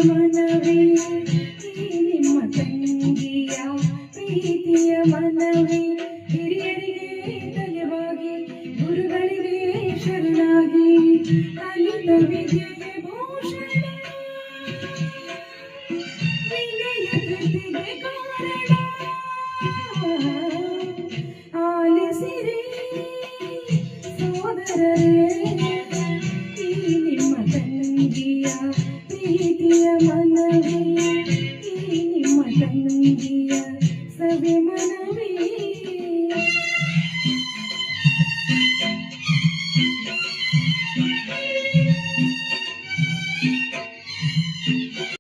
ಮನವೇ ಈ ನಿಮ್ಮ ತಂಗಿಯ ಪ್ರೀತಿಯ ಮನವೇ ಹಿರಿಯರಿಗೆ ತಲೆವಾಗಿ ಗುರುಗಳಿಗೆ ಶರಣಾಗಿ ಕಲಿತ ವಿದ್ಯೆಗೆ ಭೂಷಣ ವಿನಯ ಕೃತಿಗೆ ಕಾರಣ